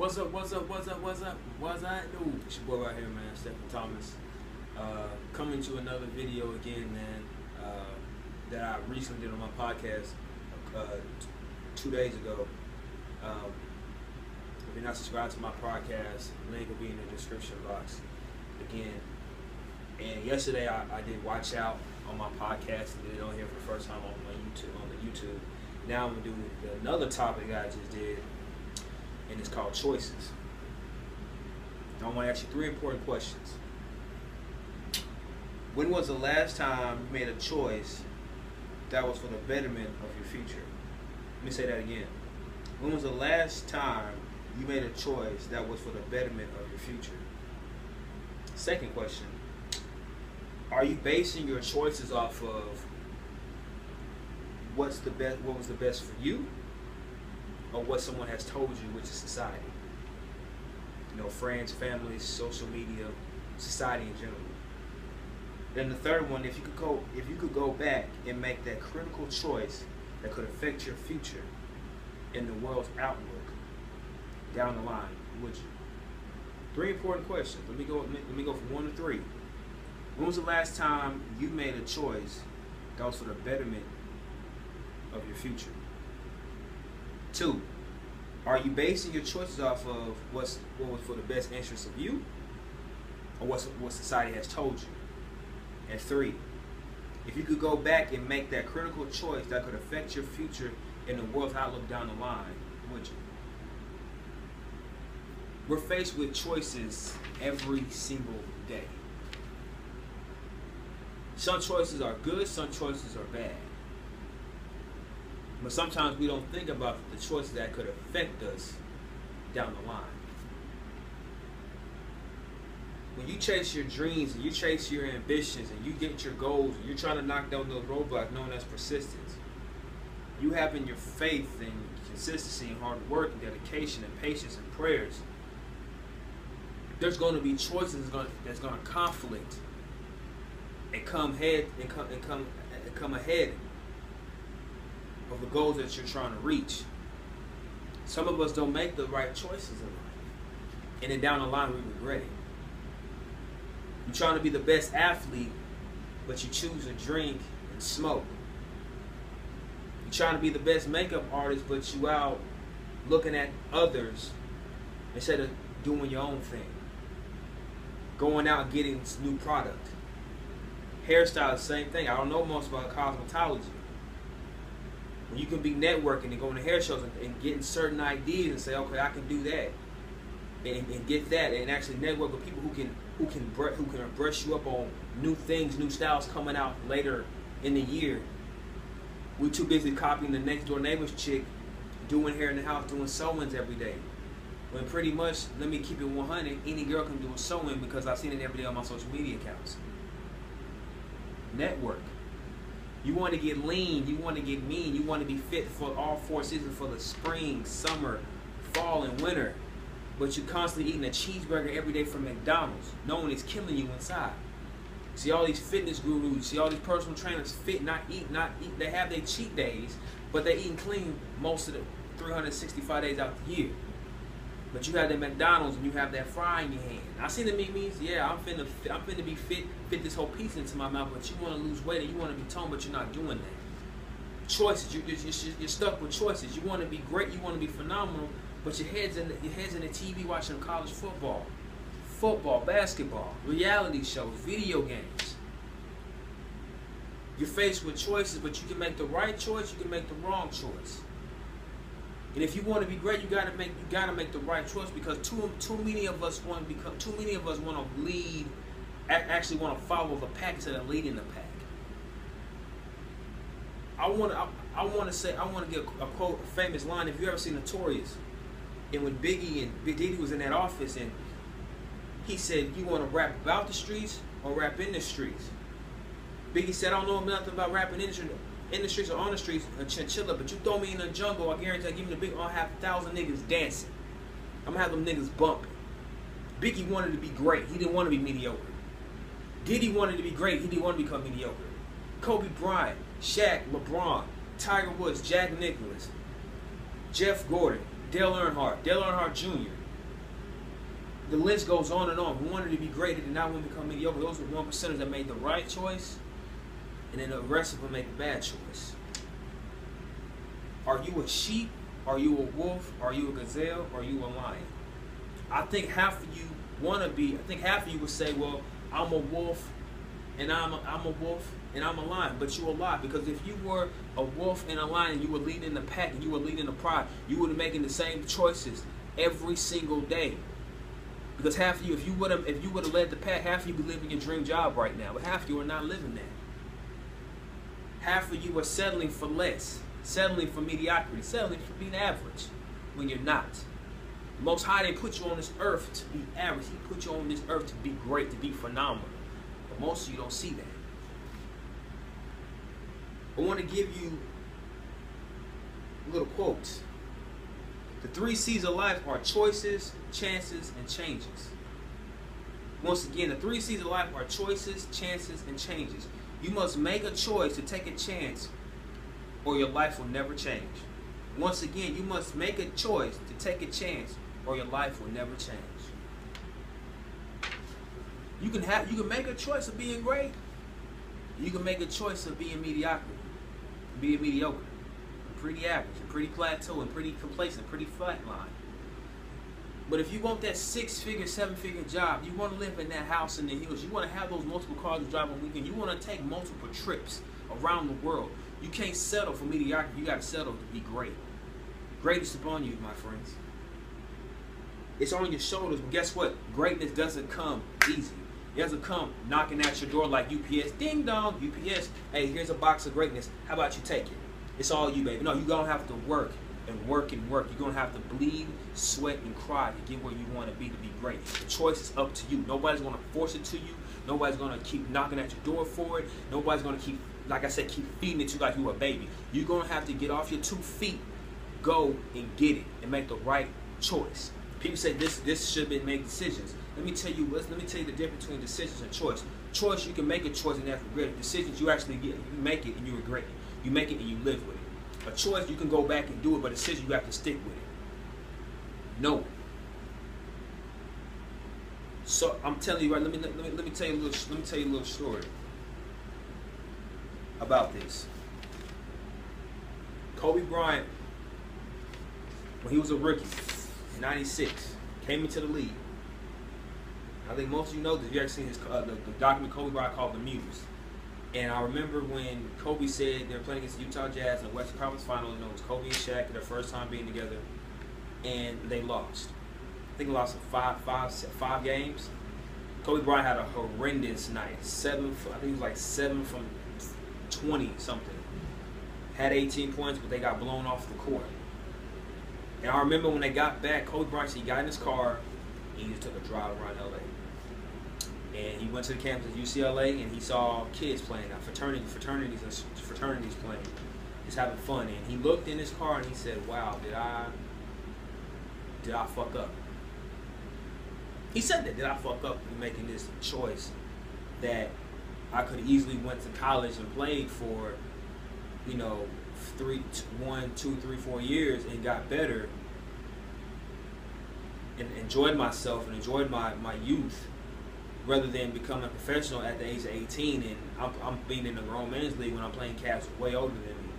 What's up, what's up, what's up, what's up, what's I do? It's your boy right here, man, Stephen Thomas. Coming to another video again, man, that I recently did on my podcast 2 days ago. If you're not subscribed to my podcast, link will be in the description box again. And yesterday I did Watch Out on my podcast and did it on here for the first time on the YouTube. Now I'm gonna do another topic I just did, and it's called choices. I want to ask you 3 important questions. When was the last time you made a choice that was for the betterment of your future? Let me say that again. When was the last time you made a choice that was for the betterment of your future? Second question. Are you basing your choices off of what was the best for you, or what someone has told you, which is society? You know, friends, families, social media, society in general. Then the third one, if you could go back and make that critical choice that could affect your future in the world's outlook down the line, would you? 3 important questions. Let me go from 1 to 3. When was the last time you made a choice that was for the betterment of your future? 2, are you basing your choices off of what was for the best interest of you, or what society has told you? And 3, if you could go back and make that critical choice that could affect your future in the world's outlook down the line, would you? We're faced with choices every single day. Some choices are good, some choices are bad. But sometimes we don't think about the choices that could affect us down the line. When you chase your dreams and you chase your ambitions and you get your goals and you're trying to knock down those roadblocks known as persistence, you having your faith and consistency and hard work and dedication and patience and prayers, there's going to be choices that's going to conflict and come ahead of the goals that you're trying to reach. Some of us don't make the right choices in life, and then down the line we regret it. You're trying to be the best athlete, but you choose to drink and smoke. You're trying to be the best makeup artist, but you out looking at others instead of doing your own thing. Going out and getting new product. Hairstyle, same thing. I don't know much about cosmetology. When you can be networking and going to hair shows and getting certain ideas and say, okay, I can do that, and get that, and actually network with people who can brush you up on new things, new styles coming out later in the year. We're too busy copying the next door neighbor's chick, doing hair in the house, doing sew-ins every day. When pretty much, let me keep it 100, any girl can do a sew-in because I've seen it every day on my social media accounts. Network. You want to get lean, you want to get mean, you want to be fit for all 4 seasons, for the spring, summer, fall, and winter. But you're constantly eating a cheeseburger every day from McDonald's, knowing it's killing you inside. See all these fitness gurus, see all these personal trainers fit, not eat. They have their cheat days, but they're eating clean most of the 365 days out the year. But you have that McDonald's and you have that fry in your hand. I see the memes, yeah, I'm finna be fit this whole piece into my mouth, but you want to lose weight and you want to be toned, but you're not doing that. Choices, you're stuck with choices. You want to be great, you want to be phenomenal, but your head's in the TV watching college football, basketball, reality shows, video games. You're faced with choices, but you can make the right choice, you can make the wrong choice. And if you want to be great, you gotta make the right choice, because too many of us want to lead, actually want to follow the pack instead of leading the pack. I want to get a quote, a famous line. If you ever seen Notorious, and when Biggie and Big Diddy was in that office, and he said, "You want to rap about the streets or rap in the streets?" Biggie said, "I don't know nothing about rapping in the streets or on the streets, a chinchilla, but you throw me in the jungle, I guarantee I give me the big, I'll have 1,000 niggas dancing. I'm gonna have them niggas bumping." Biggie wanted to be great. He didn't want to be mediocre. Diddy wanted to be great. He didn't want to become mediocre. Kobe Bryant, Shaq, LeBron, Tiger Woods, Jack Nicklaus, Jeff Gordon, Dale Earnhardt Jr., the list goes on and on. We wanted to be great, and not want to become mediocre. Those are 1%ers that made the right choice, and then the rest of them make the bad choice. Are you a sheep? Are you a wolf? Are you a gazelle? Are you a lion? I think half of you want to be. I think half of you would say, "Well, I'm a wolf, and I'm a wolf, and I'm a lion." But you a lie, because if you were a wolf and a lion, you were leading the pack and you were leading the pride. You would have making the same choices every single day. Because half of you, if you would have led the pack, half of you be living your dream job right now, but half of you are not living that. Half of you are settling for less, settling for mediocrity, settling for being average when you're not. The Most High didn't put you on this earth to be average. He put you on this earth to be great, to be phenomenal. But most of you don't see that. I want to give you little quotes. The 3 C's of life are choices, chances, and changes. Once again, the 3 C's of life are choices, chances, and changes. You must make a choice to take a chance, or your life will never change. Once again, you must make a choice to take a chance, or your life will never change. You can make a choice of being great. You can make a choice of being mediocre, pretty average, and pretty plateau, and pretty complacent, pretty flatline. But if you want that 6-figure, 7-figure job, you want to live in that house in the hills, you want to have those multiple cars to drive on the weekend, you want to take multiple trips around the world, you can't settle for mediocrity. You got to settle to be great. Greatness upon you, my friends. It's on your shoulders, but guess what? Greatness doesn't come easy. It doesn't come knocking at your door like UPS. Ding dong, UPS. Hey, here's a box of greatness. How about you take it? It's all you, baby. No, you're going to have to work and work and work. You're going to have to bleed, sweat, and cry to get where you want to be great. The choice is up to you. Nobody's going to force it to you. Nobody's going to keep knocking at your door for it. Nobody's going to keep, like I said, keep feeding it to you like you a baby. You're going to have to get off your 2 feet, go and get it, and make the right choice. People say this should be make decisions. Let me tell you the difference between decisions and choice. Choice, you can make a choice and that's regret. Decisions, you actually get, you make it and you regret it. You make it and you live with it. A choice, you can go back and do it, but a decision, you have to stick with it. No. So I'm telling you, right? Let me tell you a little story about this. Kobe Bryant, when he was a rookie in '96, came into the league. I think most of you know this. You ever seen his the document Kobe Bryant called The Muse. And I remember when Kobe said they were playing against the Utah Jazz in the Western Conference Finals, and it was Kobe and Shaq, their first time being together, and they lost. I think they lost in five games. Kobe Bryant had a horrendous night. I think he was like 7 from 20 something. Had 18 points, but they got blown off the court. And I remember when they got back, Kobe Bryant, he got in his car, and he just took a drive around LA. And he went to the campus at UCLA, and he saw kids playing, fraternities playing, just having fun. And he looked in his car and he said, "Wow, did I fuck up?" He said that, did I fuck up in making this choice that I could have easily went to college and played for, 1, 2, 3, 4 years and got better and enjoyed myself and enjoyed my youth, rather than becoming a professional at the age of 18 and I'm being in the grown men's league when I'm playing cats way older than me.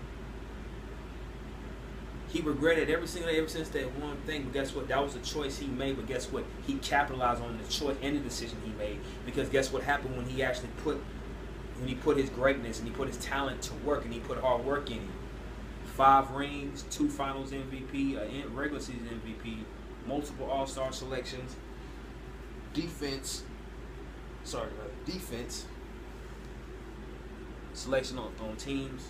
He regretted every single day ever since that one thing, but guess what? That was a choice he made, but guess what? He capitalized on the choice and the decision he made, because guess what happened when he actually put his greatness and he put his talent to work and he put hard work in it. 5 rings, 2 finals MVP, regular season MVP, multiple all-star selections, defense, selection on teams.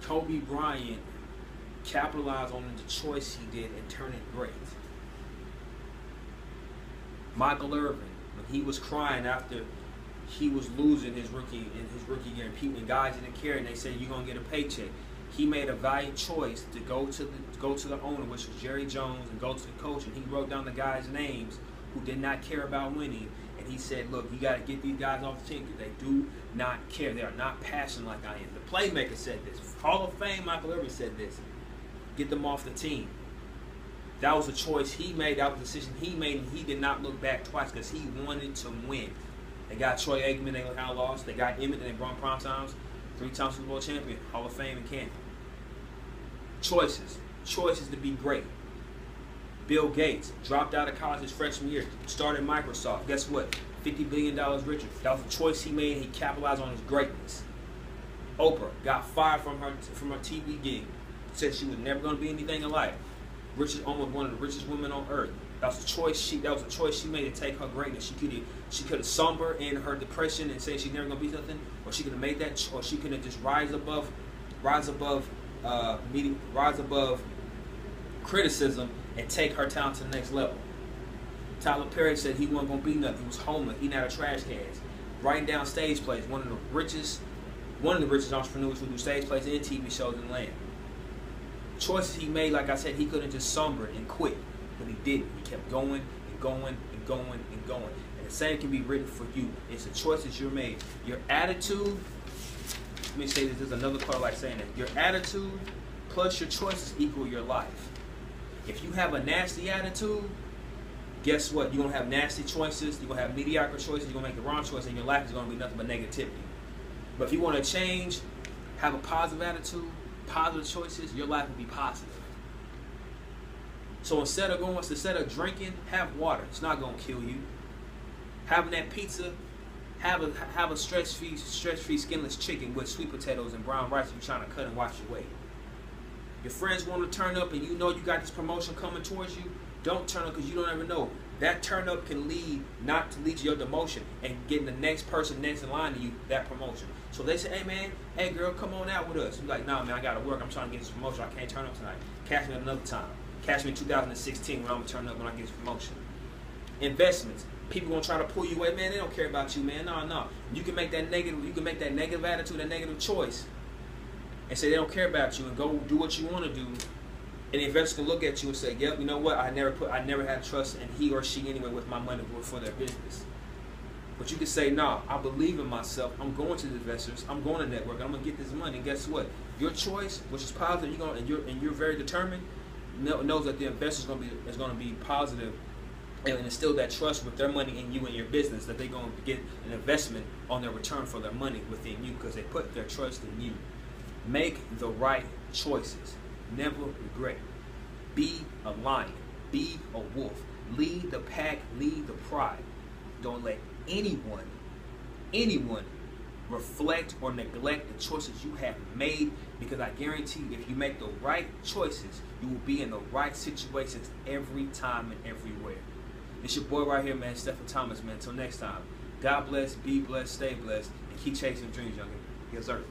Kobe Bryant capitalized on the choice he did and turned it great. Michael Irvin, when he was crying after he was losing his rookie year, and people and guys didn't care, and they said you're gonna get a paycheck, he made a valiant choice to go to the owner, which was Jerry Jones, and go to the coach, and he wrote down the guys' names who did not care about winning. And he said, look, you got to get these guys off the team because they do not care. They are not passionate like I am. The playmaker said this. Hall of Fame Michael Irvin said this. Get them off the team. That was a choice he made. That was a decision he made, and he did not look back twice because he wanted to win. They got Troy Aikman, they kind of lost. They got Emmett, and they brought prime times. 3-time Super Bowl champion, Hall of Fame in Canton. Choices. Choices to be great. Bill Gates dropped out of college his freshman year, started Microsoft. Guess what? $50 billion richer. That was a choice he made, and he capitalized on his greatness. Oprah got fired from her TV gig. Said she was never going to be anything in life. Almost one of the richest women on earth. That was a choice she made to take her greatness. She could have somber in her depression and say she's never gonna be something, or she could have made that, or she could have just rise above criticism and take her talent to the next level. Tyler Perry said he wasn't gonna be nothing. He was homeless, eating out of trash cans, writing down stage plays. One of the richest entrepreneurs who do stage plays and TV shows in the land. Choices he made, like I said, he couldn't just somber and quit. But he didn't. He kept going and going and going and going. And the same can be written for you. It's the choices you made. Your attitude, let me say this, there's another part I like saying that. Your attitude plus your choices equal your life. If you have a nasty attitude, guess what? You're going to have nasty choices. You're going to have mediocre choices. You're going to make the wrong choice, and your life is going to be nothing but negativity. But if you want to change, have a positive attitude, positive choices, your life will be positive. So instead of drinking, have water. It's not gonna kill you. Having that pizza, have a stress-free skinless chicken with sweet potatoes and brown rice if you're trying to cut and watch your weight. Your friends want to turn up and you know you got this promotion coming towards you. Don't turn up because you don't ever know. That turn up can lead to your demotion and getting the next person next in line to you that promotion. So they say, hey man, hey girl, come on out with us. You're like, nah man, I gotta work. I'm trying to get this promotion. I can't turn up tonight. Catch me another time. Catch me in 2016 when I'm gonna turn up when I get this promotion. Investments. People gonna try to pull you away, man. They don't care about you, man. No. You can make that negative attitude, that negative choice, and say they don't care about you, and go do what you want to do. And the investors can look at you and say, yep, you know what? I never had trust in he or she anyway with my money for their business. But you can say, nah, I believe in myself. I'm going to the investors. I'm going to network. I'm gonna get this money. And guess what? Your choice, which is positive, you're very determined, knows that the investor is gonna be positive and instill that trust with their money in you and your business, that they're going to get an investment on their return for their money within you because they put their trust in you. Make the right choices. Never regret. Be a lion. Be a wolf. Lead the pack. Lead the pride. Don't let anyone reflect or neglect the choices you have made, because I guarantee you, if you make the right choices, you will be in the right situations every time and everywhere. It's your boy right here, man, Stephen Thomas, man. Until next time, God bless, be blessed, stay blessed, and keep chasing dreams, youngin. Yes, sir.